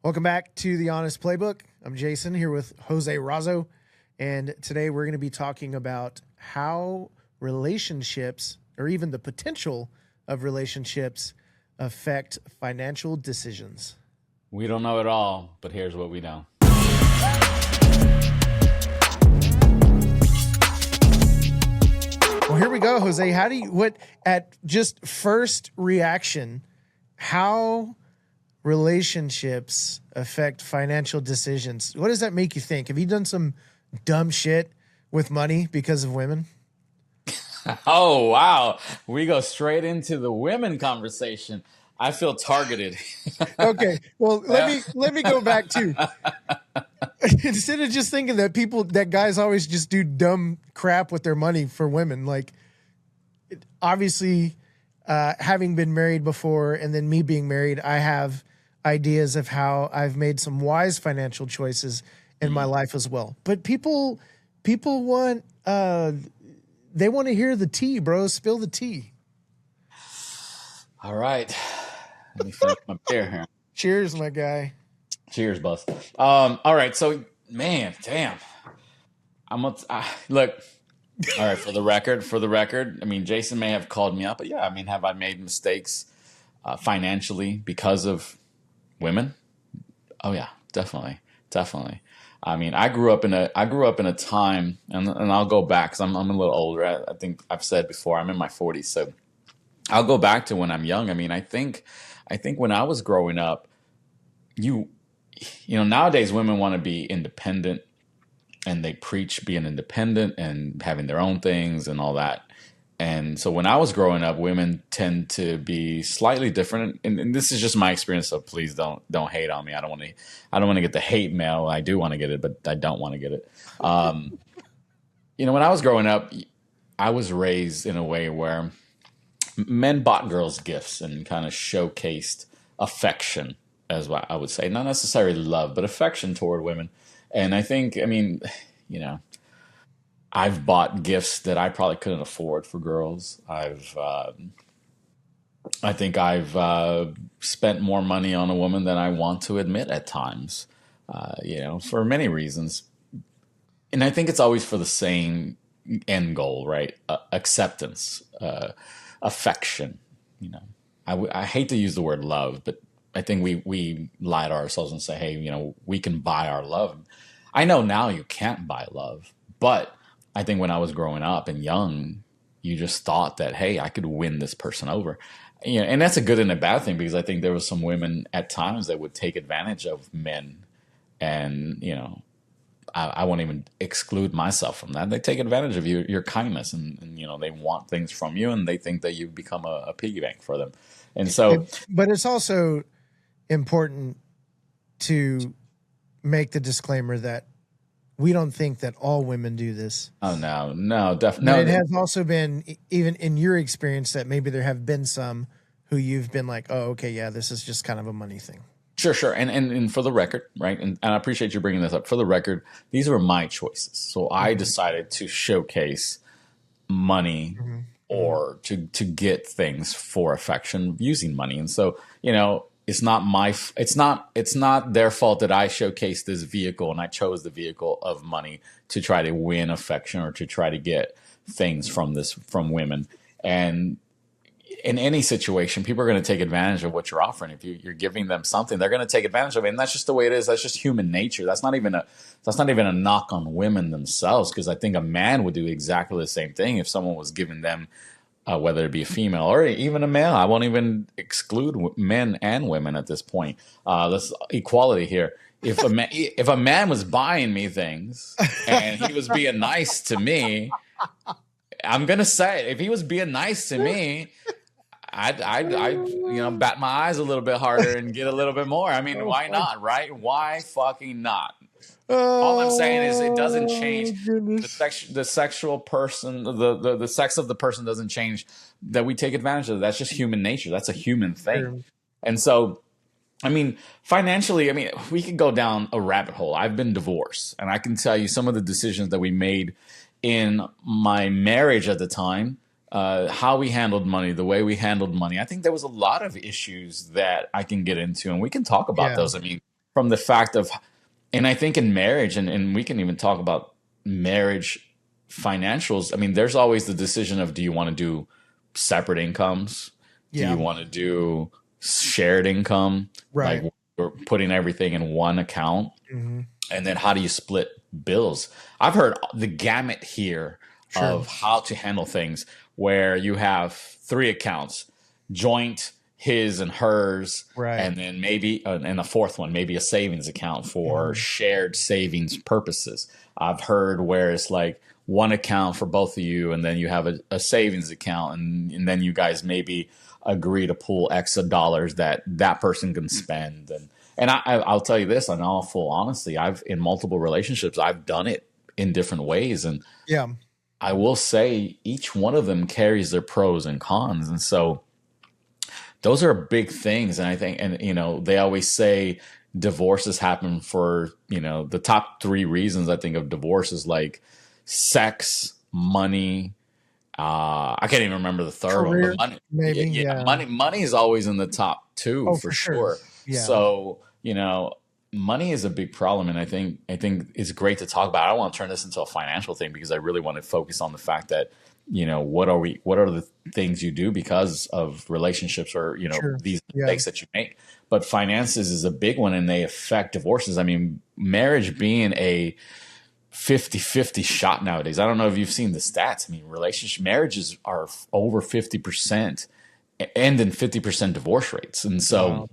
Welcome back to the Honest Playbook. I'm Jason here with Jose Razo, and today we're going to be talking about how relationships, or even the potential of relationships, affect financial decisions. We don't know it all, but here's what we know. Well, here we go, Jose. At just first reaction, how relationships affect financial decisions? What does that make you think? Have you done some dumb shit with money because of women? Oh, wow. We go straight into the women conversation. I feel targeted. Okay. Well, let me go back too. Instead of just thinking that guys always just do dumb crap with their money for women, like obviously having been married before and then me being married, I have ideas of how I've made some wise financial choices in my life as well. But people want they want to hear the tea, bro. Spill the tea. All right. Let me finish my beer here. Cheers, my guy. Cheers, boss. All right. So, man, damn. Look. All right. For the record, I mean, Jason may have called me out, but yeah, I mean, have I made mistakes financially because of women? Oh yeah, definitely. I mean, I grew up in a time, and I'll go back because I'm a little older. I think I've said before I'm in my 40s, so I'll go back to when I'm young. I mean, I think when I was growing up, you know, nowadays women want to be independent, and they preach being independent and having their own things and all that. And so when I was growing up, women tend to be slightly different, and this is just my experience. So please don't hate on me. I don't want to get the hate mail. I do want to get it, but I don't want to get it. You know, when I was growing up, I was raised in a way where men bought girls gifts and kind of showcased affection, as what I would say, not necessarily love, but affection toward women. And I mean, you know, I've bought gifts that I probably couldn't afford for girls. I think I've spent more money on a woman than I want to admit at times, you know, for many reasons. And I think it's always for the same end goal, right? Acceptance, affection. You know, I hate to use the word love, but I think we lie to ourselves and say, hey, you know, we can buy our love. I know now you can't buy love, but I think when I was growing up and young, you just thought that, hey, I could win this person over. You know, and that's a good and a bad thing, because I think there was some women at times that would take advantage of men. And, you know, I won't even exclude myself from that. They take advantage of your kindness, and, you know, they want things from you, and they think that you've become a piggy bank for them. And so, but it's also important to make the disclaimer that we don't think that all women do this. Oh, no, definitely. No, it has also been, even in your experience, that maybe there have been some who you've been like, oh, okay, yeah, this is just kind of a money thing. Sure. And for the record, right, and I appreciate you bringing this up. For the record, these were my choices. So I decided to showcase money or to get things for affection using money. And so, you know, it's not their fault that I showcased this vehicle and I chose the vehicle of money to try to win affection or to try to get things from women. And in any situation, people are going to take advantage of what you're offering. If you're giving them something, they're going to take advantage of it, and that's just the way it is. That's just human nature. That's not even a knock on women themselves, because I think a man would do exactly the same thing if someone was giving them, whether it be a female or even a male. I won't even exclude men and women at this point. Let's equality here. If a man was buying me things and he was being nice to me, I'm gonna say it. If he was being nice to me, I'd you know, bat my eyes a little bit harder and get a little bit more. I mean, why not, right? Why fucking not? All I'm saying is it doesn't change the sexual person, the sex of the person doesn't change that we take advantage of. That's just human nature. That's a human thing. And so, I mean, financially, I mean, we could go down a rabbit hole. I've been divorced, and I can tell you some of the decisions that we made in my marriage at the time, how we handled money, the way we handled money. I think there was a lot of issues that I can get into, and we can talk about those. I mean, from the fact of, and I think in marriage, and we can even talk about marriage financials. I mean, there's always the decision of, do you want to do separate incomes? Do Yeah. you want to do shared income? Right. Like we're putting everything in one account. Hmm. And then how do you split bills? I've heard the gamut here Sure. of how to handle things where you have three accounts, joint, his and hers, Right. and then maybe and a fourth one, maybe a savings account for shared savings purposes. I've heard where it's like one account for both of you, and then you have a savings account, and then you guys maybe agree to pull X of dollars that that person can spend. And I'll tell you this, in all full honesty, I've in multiple relationships, I've done it in different ways, and Yeah. I will say each one of them carries their pros and cons, and so those are big things. And I think, and you know, they always say divorces happen for, you know, the top three reasons I think of divorce is like sex, money. I can't even remember the third Career, one, but money, maybe. Yeah. money is always in the top two Oh, for for sure. sure. Yeah. So, you know, money is a big problem, and I think it's great to talk about. I don't want to turn this into a financial thing because I really want to focus on the fact that, you know, what are the things you do because of relationships or, you know, Sure. these Yeah. mistakes that you make. But finances is a big one, and they affect divorces. I mean, marriage being a 50-50 shot nowadays. I don't know if you've seen the stats. I mean, marriages are over 50% and in 50% divorce rates. And so, Wow.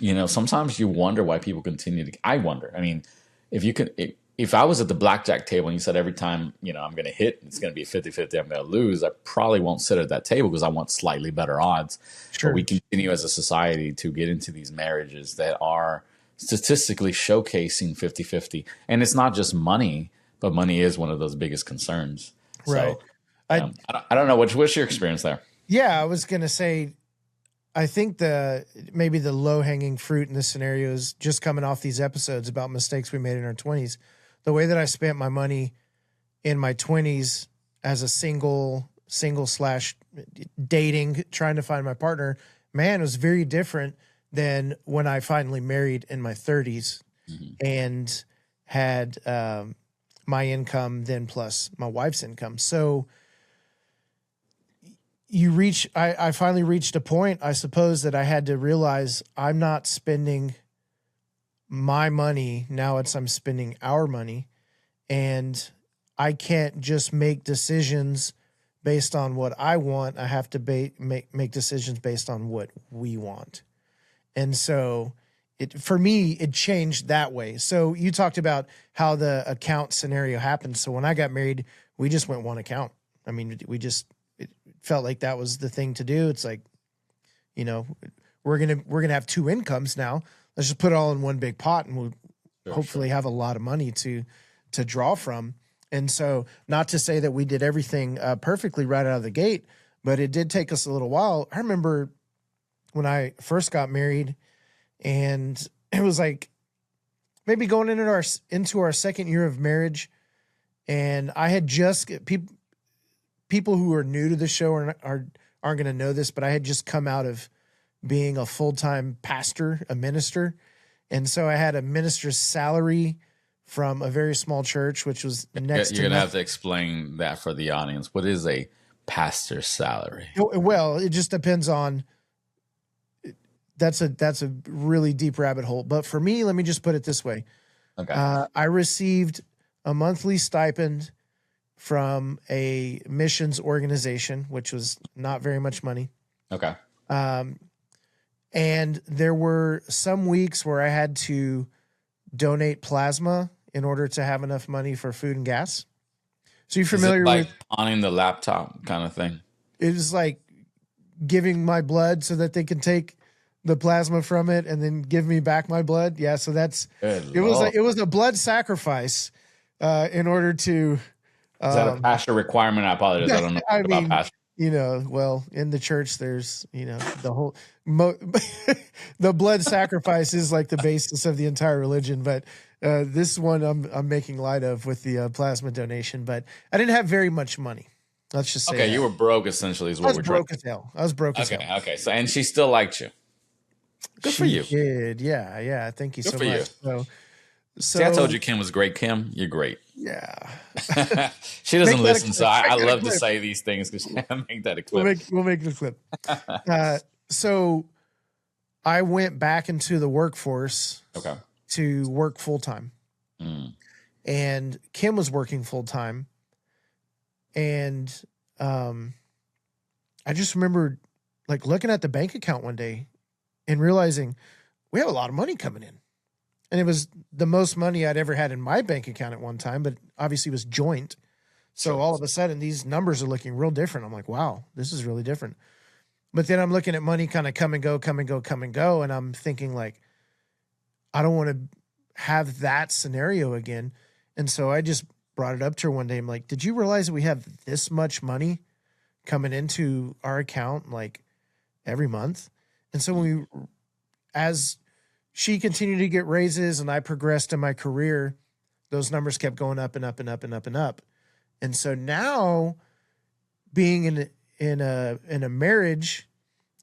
you know, sometimes you wonder why people continue to, I wonder, I mean, if I was at the blackjack table and you said every time, you know, I'm going to hit, it's going to be a 50-50, I'm going to lose, I probably won't sit at that table because I want slightly better odds. Sure. But we continue as a society to get into these marriages that are statistically showcasing 50-50. And it's not just money, but money is one of those biggest concerns. Right. So I don't know. What's your experience there? Yeah, I was gonna say, I think maybe the low hanging fruit in this scenario is just coming off these episodes about mistakes we made in our 20s. The way that I spent my money in my 20s as a single / dating, trying to find my partner, man, it was very different than when I finally married in my 30s and had my income then plus my wife's income. So I finally reached a point, I suppose, that I had to realize I'm not spending my money. Now I'm spending our money, and I can't just make decisions based on what I want. I have to make decisions based on what we want. And so for me, it changed that way. So you talked about how the account scenario happened. So when I got married, we just went one account. I mean, it felt like that was the thing to do. It's like, you know, we're gonna have two incomes now. Let's just put it all in one big pot, and we'll hopefully have a lot of money to draw from. And so, not to say that we did everything perfectly right out of the gate, but it did take us a little while. I remember when I first got married, and it was like maybe going into our second year of marriage, and I had just people who are new to the show aren't going to know this, but I had just come out of being a full-time pastor, a minister. And so I had a minister's salary from a very small church, which was next to You're going to have to explain that for the audience. What is a pastor's salary? Well, it just depends on, that's a really deep rabbit hole. But for me, let me just put it this way. Okay. I received a monthly stipend from a missions organization, which was not very much money. Okay. And there were some weeks where I had to donate plasma in order to have enough money for food and gas. So you're familiar with pawning the laptop kind of thing? It is like giving my blood so that they can take the plasma from it and then give me back my blood. Yeah, so it was a blood sacrifice in order to. Is that a pastor requirement? I apologize. I don't know about pastor. You know, well, in the church, there's, you know, the whole the blood sacrifice is like the basis of the entire religion. But this one I'm making light of with the plasma donation. But I didn't have very much money. Let's just say. Okay, you were broke essentially. Is what we're broke as hell. I was broke as hell. Okay. So, and she still liked you. Good for She you. did. Yeah, yeah. Thank you Good so for you. much. So, See, I told so you Kim was great. Kim, you're great. yeah. She Make doesn't that a listen, so clip. I Make that a love to clip. say these things because make that a clip. We'll make the clip. So I went back into the workforce Okay. to work full time, Mm. and Kim was working full time, and I just remember like looking at the bank account one day and realizing we have a lot of money coming in. And it was the most money I'd ever had in my bank account at one time, but obviously it was joint. So Sure. all of a sudden these numbers are looking real different. I'm like, wow, this is really different. But then I'm looking at money kind of come and go, come and go, come and go. And I'm thinking like, I don't want to have that scenario again. And so I just brought it up to her one day. I'm like, did you realize that we have this much money coming into our account like every month? And so as she continued to get raises and I progressed in my career, those numbers kept going up and up and up and up and up. And so now being in a marriage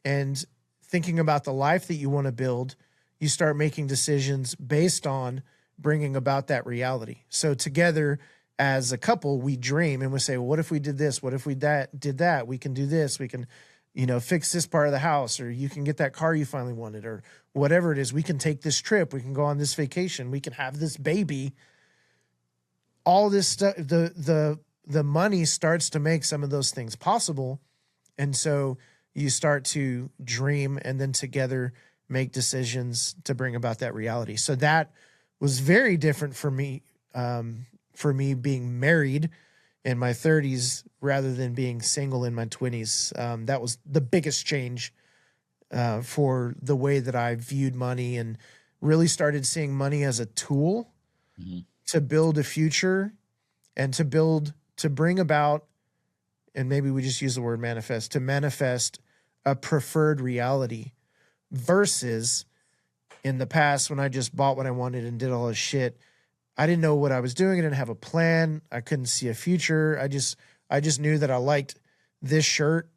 and thinking about the life that you want to build, you start making decisions based on bringing about that reality. So together as a couple, we dream and we say, well, what if we did this? What if we did that? We can do this. We can, fix this part of the house, or you can get that car you finally wanted, or whatever it is. We can take this trip. We can go on this vacation. We can have this baby. All this stuff, the money starts to make some of those things possible. And so you start to dream and then together make decisions to bring about that reality. So that was very different for me being married in my 30s rather than being single in my 20s. That was the biggest change for the way that I viewed money, and really started seeing money as a tool to build a future and to bring about, and maybe we just use the word manifest, to manifest a preferred reality versus in the past when I just bought what I wanted and did all this shit. I didn't know what I was doing. I didn't have a plan. I couldn't see a future. I just knew that I liked this shirt.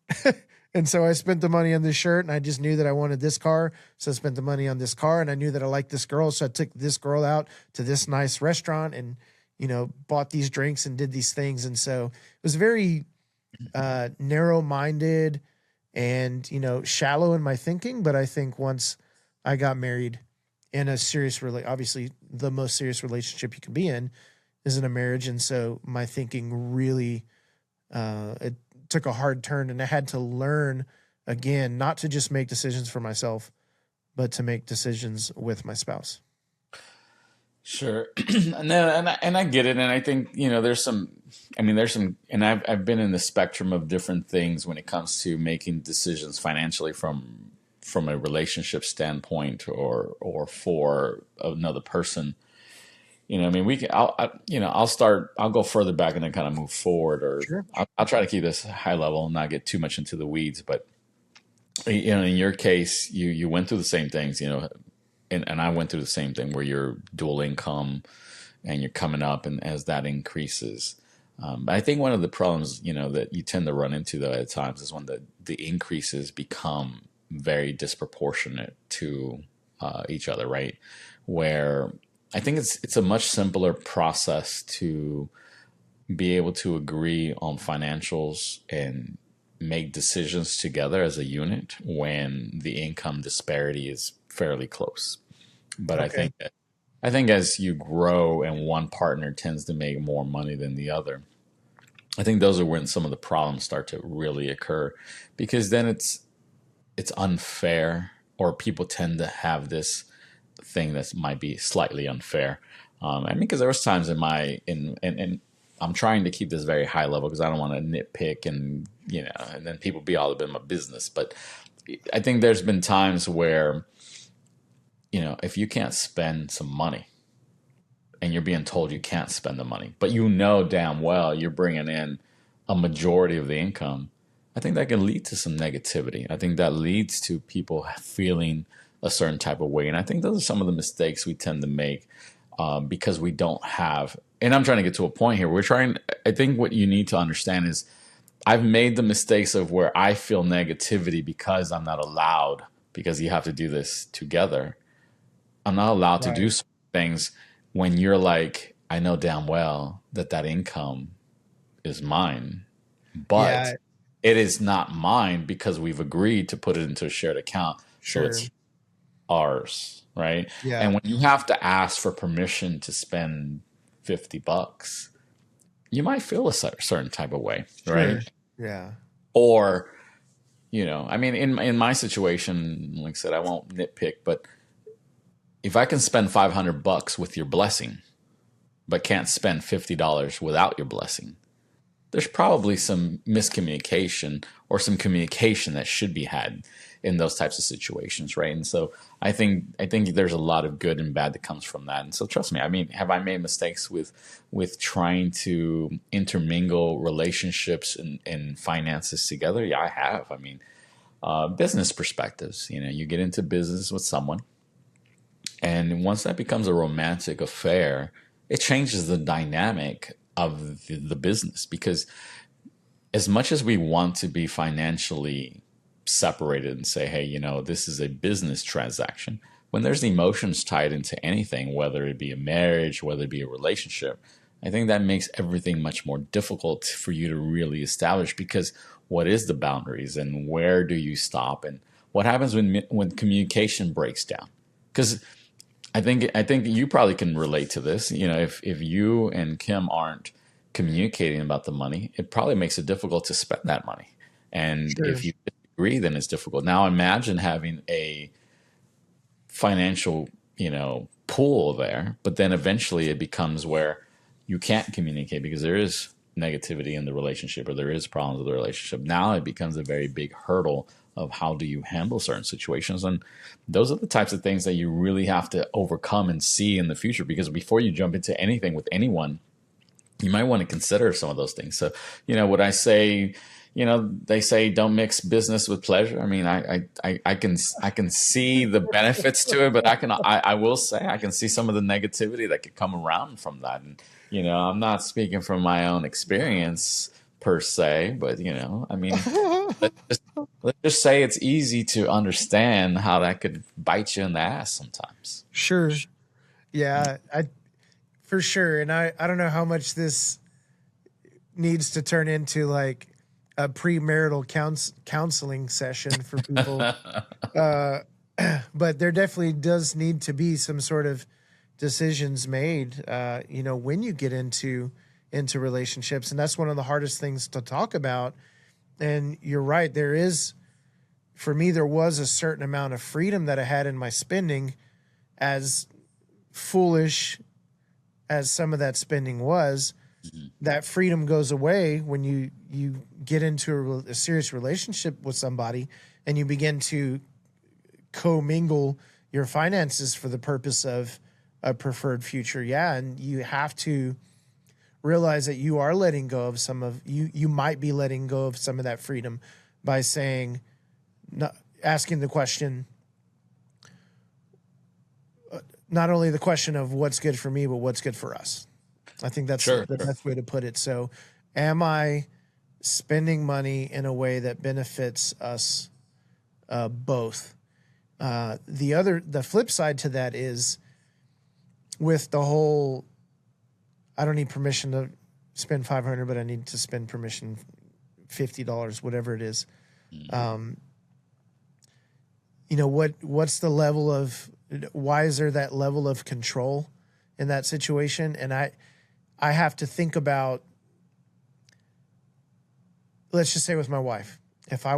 And so I spent the money on this shirt, and I just knew that I wanted this car. So I spent the money on this car, and I knew that I liked this girl. So I took this girl out to this nice restaurant and, bought these drinks and did these things. And so it was very narrow-minded and, shallow in my thinking. But I think once I got married in a serious, obviously the most serious relationship you can be in is in a marriage. And so my thinking really, it took a hard turn, and I had to learn again, not to just make decisions for myself, but to make decisions with my spouse. Sure. And I get it. And I think, there's some, and I've been in the spectrum of different things when it comes to making decisions financially from a relationship standpoint or for another person. I'll go further back and then kind of move forward, or Sure. I'll try to keep this high level and not get too much into the weeds. But, in your case, you went through the same things, and I went through the same thing where you're dual income and you're coming up, and as that increases, I think one of the problems, that you tend to run into though at times is when the increases become very disproportionate to each other, right? Where I think it's a much simpler process to be able to agree on financials and make decisions together as a unit when the income disparity is fairly close. But Okay. I think as you grow and one partner tends to make more money than the other, I think those are when some of the problems start to really occur, because then it's unfair, or people tend to have this thing that might be slightly unfair. Because there was times and I'm trying to keep this very high level because I don't want to nitpick and then people be all up in my business. But I think there's been times where, if you can't spend some money and you're being told you can't spend the money, but damn well you're bringing in a majority of the income, I think that can lead to some negativity. I think that leads to people feeling a certain type of way. And I think those are some of the mistakes we tend to make because we don't have, and I'm trying to get to a point here. I think what you need to understand is I've made the mistakes of where I feel negativity because I'm not allowed because you have to do this together. I'm not allowed to do certain things when you're like, I know damn well that that income is mine, but Yeah, it is not mine because we've agreed to put it into a shared account. So sure. it's ours, right? Yeah, And when you have to ask for permission to spend $50, you might feel a certain type of way, sure. right? Yeah, Or, I mean, in my situation, like I said, I won't nitpick, but if I can spend $500 with your blessing, but can't spend $50 without your blessing, there's probably some miscommunication or some communication that should be had in those types of situations, right? And so I think there's a lot of good and bad that comes from that. And so trust me, I mean, have I made mistakes with trying to intermingle relationships and finances together? Yeah, I have. I mean, business perspectives. You get into business with someone, and once that becomes a romantic affair, it changes the dynamic of the business, because as much as we want to be financially separated and say, hey, this is a business transaction, when there's emotions tied into anything, whether it be a marriage, whether it be a relationship, I think that makes everything much more difficult for you to really establish, because what is the boundaries and where do you stop, and what happens when communication breaks down? Because I think you probably can relate to this. If you and Kim aren't communicating about the money, it probably makes it difficult to spend that money. And sure. if you disagree, then it's difficult. Now imagine having a financial, pool there, but then eventually it becomes where you can't communicate because there is negativity in the relationship or there is problems with the relationship. Now it becomes a very big hurdle of how do you handle certain situations. And those are the types of things that you really have to overcome and see in the future, because before you jump into anything with anyone, you might want to consider some of those things. So, what I say, they say don't mix business with pleasure. I mean, I can see the benefits to it, but I will say I can see some of the negativity that could come around from that. And, I'm not speaking from my own experience per se, but, I mean, let's just say it's easy to understand how that could bite you in the ass sometimes. Sure. Yeah, I for sure. And I don't know how much this needs to turn into like a premarital counseling session for people. Uh, but there definitely does need to be some sort of decisions made, when you get into relationships. And that's one of the hardest things to talk about. And you're right. For me, there was a certain amount of freedom that I had in my spending, as foolish as some of that spending was. That freedom goes away when you get into a serious relationship with somebody and you begin to commingle your finances for the purpose of a preferred future. Yeah, and you have to realize that you are letting go of you might be letting go of some of that freedom by saying, asking the question, not only the question of what's good for me, but what's good for us. I think that's Sure. the best way to put it. So, am I spending money in a way that benefits us both? The flip side to that is with the whole, I don't need permission to spend $500, but I need to spend permission $50, whatever it is. What's the level of, why is there that level of control in that situation? And I have to think about, let's just say with my wife, if I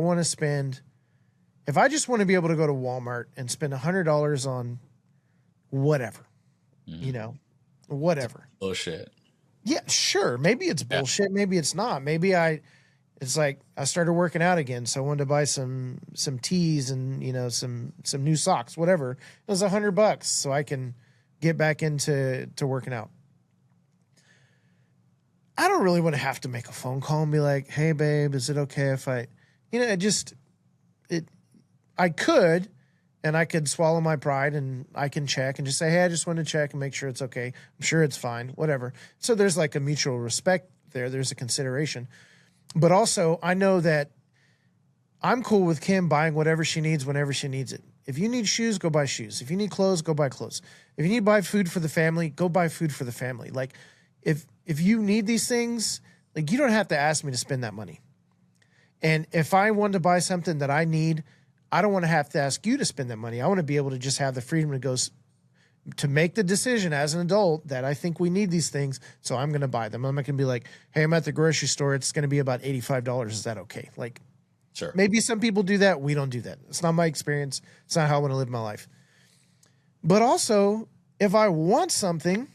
just want to be able to go to Walmart and spend $100 on whatever, whatever. Bullshit. Yeah, sure. Maybe it's bullshit. Maybe it's not. It's like I started working out again, so I wanted to buy some tees and some new socks, whatever. It was $100, so I can get back into working out. I don't really want to have to make a phone call and be like, "Hey, babe, is it okay if I?" I could, and I could swallow my pride, and I can check and just say, "Hey, I just want to check and make sure it's okay. I'm sure it's fine, whatever." So there's like a mutual respect there. There's a consideration. But also, I know that I'm cool with Kim buying whatever she needs whenever she needs it. If you need shoes, go buy shoes. If you need clothes, go buy clothes. If you need to buy food for the family, go buy food for the family. Like if you need these things, like you don't have to ask me to spend that money. And if I want to buy something that I need, I don't want to have to ask you to spend that money. I want to be able to just have the freedom to go to make the decision as an adult that I think we need these things, so I'm going to buy them. I'm not going to be like, hey, I'm at the grocery store. It's going to be about $85. Is that okay? Like, Sure. maybe some people do that. We don't do that. It's not my experience. It's not how I want to live my life. But also, if I want something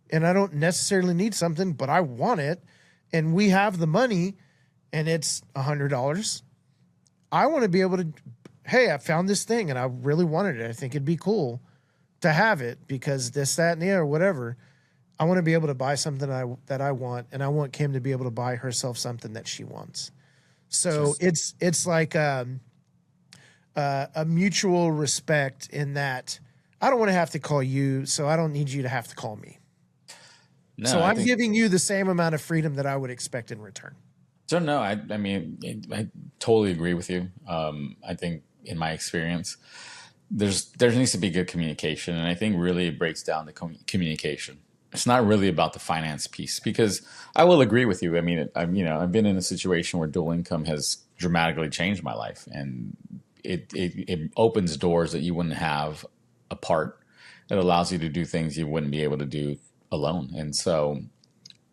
and I don't necessarily need something, but I want it and we have the money and it's $100, I want to be able to, hey, I found this thing and I really wanted it. I think it'd be cool to have it because this, that, and the other, whatever. I want to be able to buy something that I want, and I want Kim to be able to buy herself something that she wants. So it's like a mutual respect in that I don't want to have to call you, so I don't need you to have to call me. No, so I'm giving you the same amount of freedom that I would expect in return. So no, I mean, I totally agree with you. I think in my experience, there needs to be good communication, and I think really it breaks down to communication. It's not really about the finance piece, because I will agree with you. I mean, I've been in a situation where dual income has dramatically changed my life, and it opens doors that you wouldn't have apart. It allows you to do things you wouldn't be able to do alone. And so,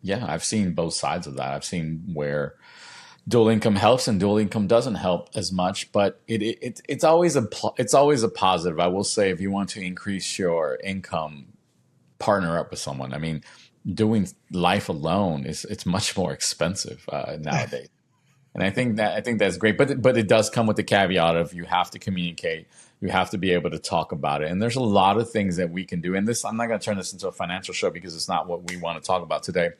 yeah, I've seen both sides of that. I've seen where dual income helps and dual income doesn't help as much, but it's always a positive. I will say, if you want to increase your income, partner up with someone. I mean, doing life alone it's much more expensive nowadays. And I think that's great, but it does come with the caveat of you have to communicate, you have to be able to talk about it. And there's a lot of things that we can do. And I'm not going to turn this into a financial show because it's not what we want to talk about today.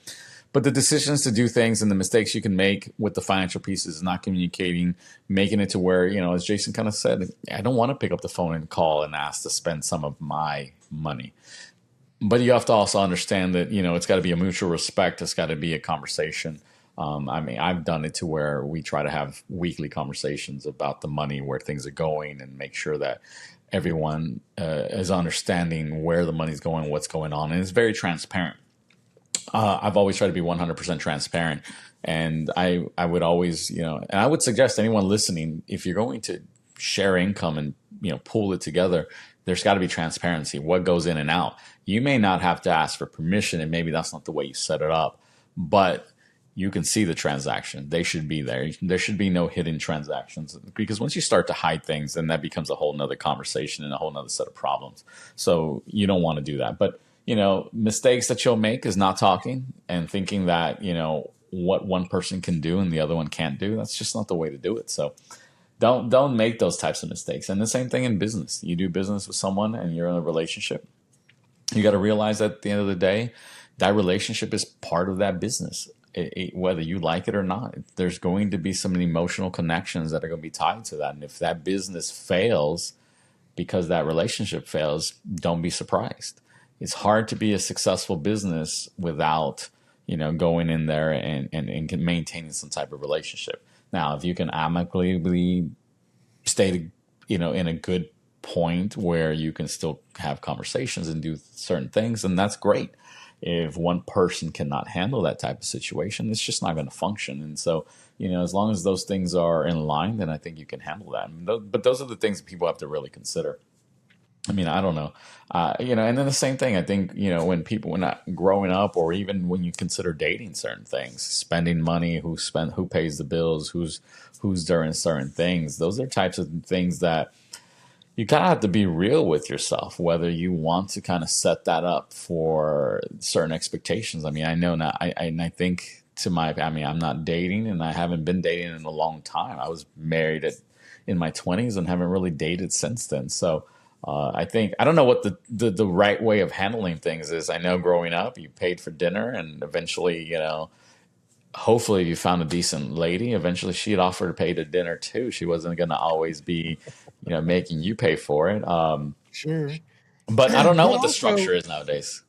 But the decisions to do things and the mistakes you can make with the financial pieces, not communicating, making it to where, as Jason kind of said, I don't want to pick up the phone and call and ask to spend some of my money. But you have to also understand that, it's got to be a mutual respect. It's got to be a conversation. I mean, I've done it to where we try to have weekly conversations about the money, where things are going, and make sure that everyone is understanding where the money's going, what's going on. And it's very transparent. I've always tried to be 100% transparent. And I would always, and I would suggest anyone listening, if you're going to share income and, pool it together, there's got to be transparency. What goes in and out? You may not have to ask for permission, and maybe that's not the way you set it up, but you can see the transaction. They should be there. There should be no hidden transactions, because once you start to hide things, then that becomes a whole nother conversation and a whole nother set of problems. So you don't want to do that. But, mistakes that you'll make is not talking and thinking that, what one person can do and the other one can't do. That's just not the way to do it. So don't make those types of mistakes. And the same thing in business. You do business with someone and you're in a relationship. You got to realize that at the end of the day, that relationship is part of that business. Whether you like it or not, there's going to be some emotional connections that are going to be tied to that. And if that business fails because that relationship fails, don't be surprised. It's hard to be a successful business without, going in there and maintaining some type of relationship. Now, if you can amicably stay, in a good point where you can still have conversations and do certain things, then that's great. If one person cannot handle that type of situation, it's just not going to function. And so, as long as those things are in line, then I think you can handle that. But those are the things that people have to really consider. I mean, I don't know, and then the same thing, I think, when people, when not growing up, or even when you consider dating certain things, spending money, who pays the bills, who's doing certain things, those are types of things that you kind of have to be real with yourself, whether you want to kind of set that up for certain expectations. I mean, I know now, I think I'm not dating, and I haven't been dating in a long time. I was married in my 20s and haven't really dated since then. So I think, I don't know what the right way of handling things is. I know growing up, you paid for dinner, and eventually, hopefully you found a decent lady. Eventually she'd offer to pay the dinner too. She wasn't going to always be, making you pay for it. Sure. But I don't know what the structure is nowadays.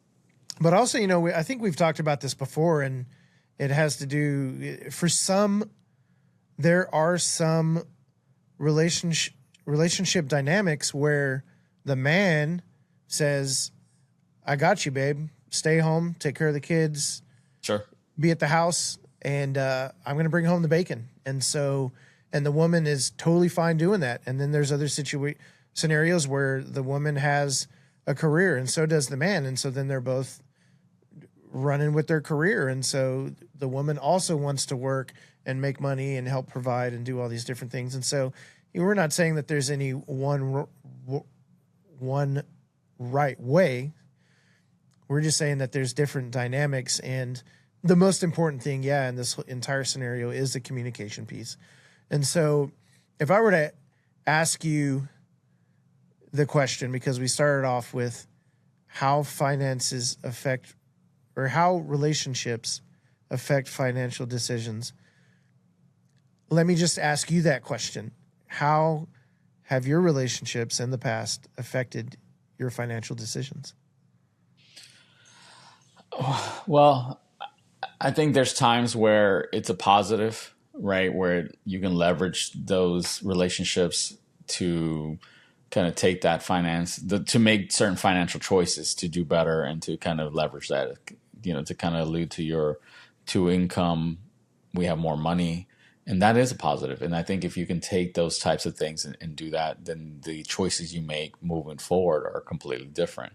But also, I think we've talked about this before, and it has to do, there are some relationship dynamics where the man says, I got you, babe. Stay home, take care of the kids, Sure. be at the house, and I'm going to bring home the bacon. And so, and the woman is totally fine doing that. And then there's other scenarios where the woman has a career and so does the man. And so then they're both running with their career. And so the woman also wants to work and make money and help provide and do all these different things. And so we're not saying that there's any one right way. We're just saying that there's different dynamics. And the most important thing, in this entire scenario is the communication piece. And so if I were to ask you the question, because we started off with how finances affect, or how relationships affect financial decisions, let me just ask you that question. How have your relationships in the past affected your financial decisions? Well, I think there's times where it's a positive, right? Where you can leverage those relationships to kind of take that to make certain financial choices to do better and to kind of leverage that, to kind of allude to your income. We have more money, and that is a positive. And I think if you can take those types of things and do that, then the choices you make moving forward are completely different.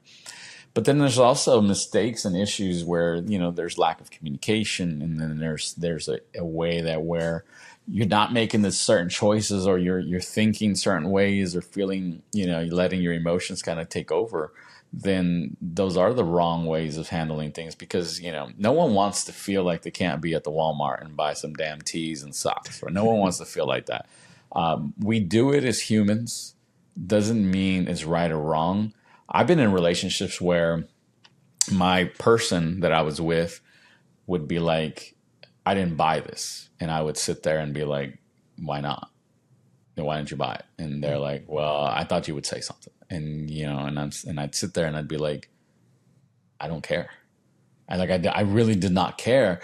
But then there's also mistakes and issues where, there's lack of communication. And then there's a way that where you're not making the certain choices, or you're thinking certain ways, or feeling, you're letting your emotions kind of take over. Then those are the wrong ways of handling things, because, no one wants to feel like they can't be at the Walmart and buy some damn tees and socks, or no one wants to feel like that. We do it as humans. Doesn't mean it's right or wrong. I've been in relationships where my person that I was with would be like, I didn't buy this. And I would sit there and be like, why not? Why didn't you buy it? And they're like, well, I thought you would say something. And, and I'd sit there and I'd be like, I don't care. I really did not care.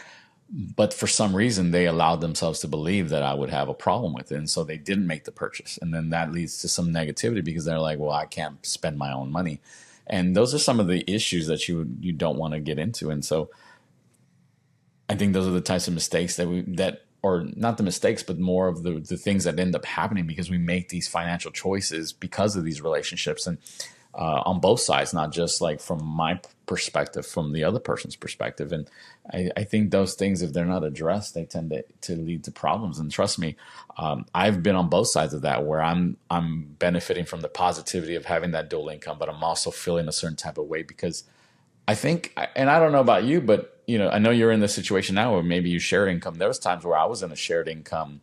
But for some reason, they allowed themselves to believe that I would have a problem with it. And so they didn't make the purchase. And then that leads to some negativity, because they're like, well, I can't spend my own money. And those are some of the issues that you don't want to get into. And so I think those are the types of mistakes or not the mistakes, but more of the things that end up happening, because we make these financial choices because of these relationships. And on both sides, not just like from my perspective, from the other person's perspective. And I think those things, if they're not addressed, they tend to lead to problems. And trust me, I've been on both sides of that, where I'm benefiting from the positivity of having that dual income, but I'm also feeling a certain type of way, because I think, and I don't know about you, but I know you're in this situation now where maybe you share income. There was times where I was in a shared income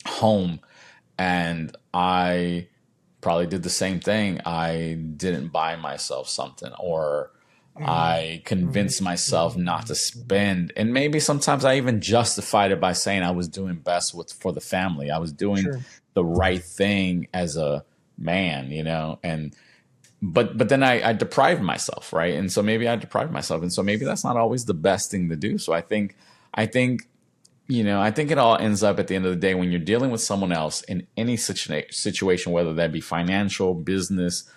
home, and I probably did the same thing. I didn't buy myself something, or I convinced myself not to spend. And maybe sometimes I even justified it by saying I was doing best for the family. I was doing the right thing as a man, but then I deprived myself. Right. And so maybe I deprived myself. And so maybe that's not always the best thing to do. So I think it all ends up at the end of the day, when you're dealing with someone else in any situation, whether that be financial, business,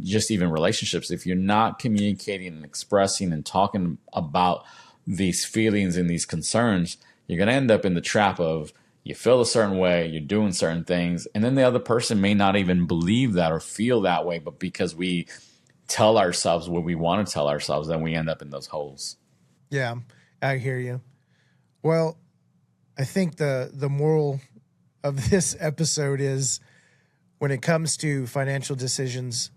just even relationships, if you're not communicating and expressing and talking about these feelings and these concerns, you're going to end up in the trap of, you feel a certain way, you're doing certain things, and then the other person may not even believe that or feel that way, but because we tell ourselves what we want to tell ourselves, then we end up in those holes. Yeah, I hear you. Well, I think the moral of this episode is, when it comes to financial decisions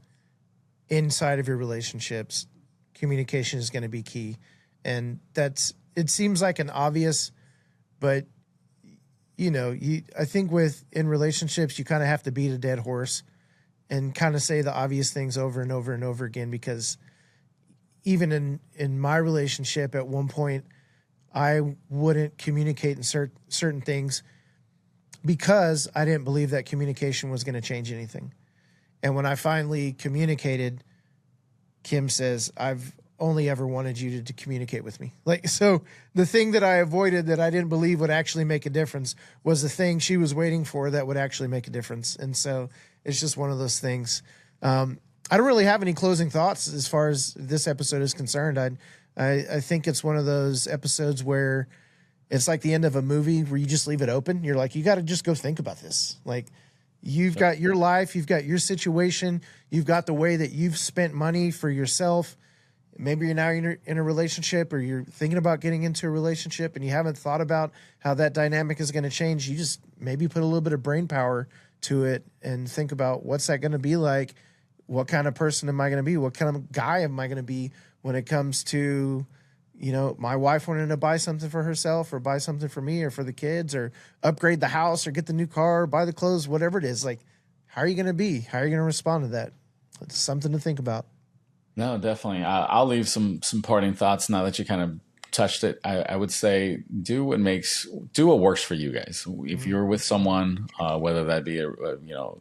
inside of your relationships, communication is going to be key. And it seems like an obvious, but I think in relationships, you kind of have to beat a dead horse and kind of say the obvious things over and over and over again, because even in my relationship, at one point, I wouldn't communicate in certain things because I didn't believe that communication was going to change anything. And when I finally communicated, Kim says, I've only ever wanted you to communicate with me. Like, so the thing that I avoided that I didn't believe would actually make a difference was the thing she was waiting for that would actually make a difference. And so it's just one of those things. I don't really have any closing thoughts as far as this episode is concerned. I think it's one of those episodes where it's like the end of a movie where you just leave it open. You're like, you got to just go think about this. Like, you've got your life, you've got your situation, you've got the way that you've spent money for yourself. Maybe you're now in a relationship, or you're thinking about getting into a relationship and you haven't thought about how that dynamic is going to change. You just maybe put a little bit of brain power to it and think about, what's that going to be like? What kind of person am I going to be? What kind of guy am I going to be when it comes to, you know, my wife wanting to buy something for herself or buy something for me or for the kids or upgrade the house or get the new car or buy the clothes, whatever it is. Like, how are you going to be? How are you going to respond to that? It's something to think about. No, definitely. I'll leave some parting thoughts now that you kind of touched it. I would say do what works for you guys. If you're with someone, whether that be a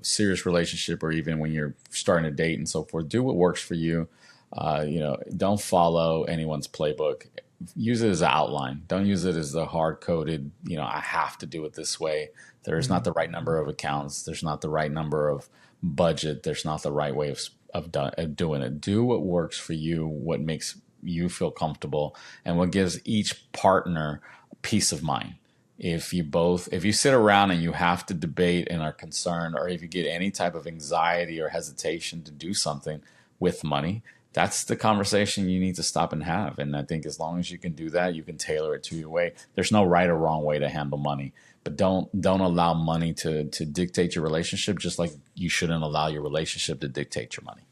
serious relationship or even when you're starting to date and so forth, do what works for you. Don't follow anyone's playbook. Use it as an outline. Don't use it as the hard-coded, I have to do it this way. There's not the right number of accounts. There's not the right number of budget. There's not the right way of doing it. Do what works for you, what makes you feel comfortable, and what gives each partner peace of mind. If you sit around and you have to debate and are concerned, or if you get any type of anxiety or hesitation to do something with money, that's the conversation you need to stop and have. And I think as long as you can do that, you can tailor it to your way. There's no right or wrong way to handle money, but don't allow money to dictate your relationship, just like you shouldn't allow your relationship to dictate your money.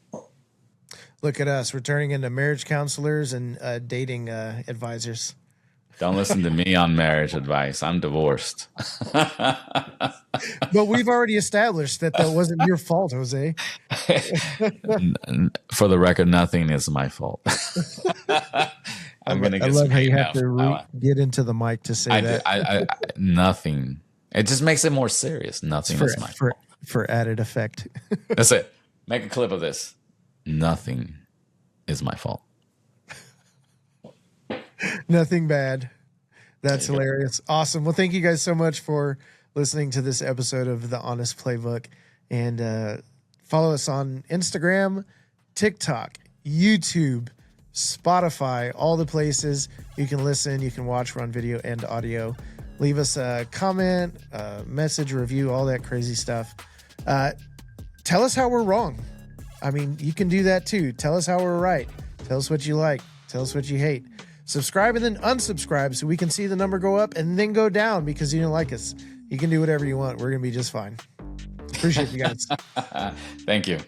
Look at us. We're turning into marriage counselors and dating advisors. Don't listen to me on marriage advice. I'm divorced. But we've already established that wasn't your fault, Jose. For the record, nothing is my fault. I'm going to get I love how you have to get into the mic to say that. Nothing. It just makes it more serious. Nothing is my fault. For added effect. That's it. Make a clip of this. Nothing is my fault. Nothing bad. That's hilarious. Awesome. Well, thank you guys so much for listening to this episode of The Honest Playbook. And follow us on Instagram, TikTok, YouTube, Spotify, all the places you can listen, you can watch. We're on video and audio. Leave us a comment, message, review, all that crazy stuff. Tell us how we're wrong. I mean, you can do that too. Tell us how we're right. Tell us what you like. Tell us what you hate. Subscribe and then unsubscribe so we can see the number go up and then go down because you don't like us. You can do whatever you want. We're going to be just fine. Appreciate you guys. Thank you.